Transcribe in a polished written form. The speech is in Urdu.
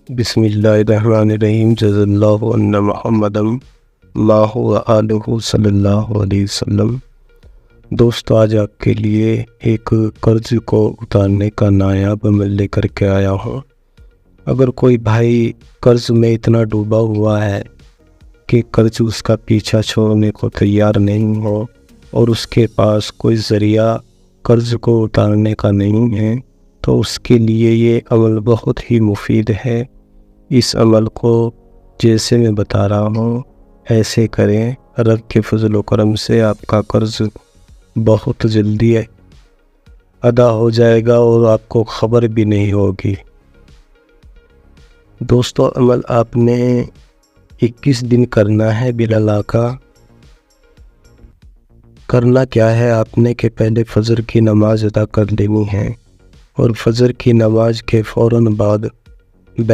بسم اللہ الرحمن الرحیم جزا اللہ ان محمدم اللہ و آلہ صلی اللہ علیہ وسلم۔ دوستو، آج آپ کے لیے ایک قرض کو اتارنے کا نایاب عمل لے کر کے آیا ہوں۔ اگر کوئی بھائی قرض میں اتنا ڈوبا ہوا ہے کہ قرض اس کا پیچھا چھوڑنے کو تیار نہیں ہو اور اس کے پاس کوئی ذریعہ قرض کو اتارنے کا نہیں ہے، تو اس کے لیے یہ عمل بہت ہی مفید ہے۔ اس عمل کو جیسے میں بتا رہا ہوں ایسے کریں، رب کے فضل و کرم سے آپ کا قرض بہت جلدی ادا ہو جائے گا اور آپ کو خبر بھی نہیں ہوگی۔ دوستو، عمل آپ نے 21 دن کرنا ہے بلا لاقہ۔ کرنا کیا ہے آپ نے کہ پہلے فجر کی نماز ادا کر لینی ہے، اور فجر کی نماز کے فوراً بعد بیٹھ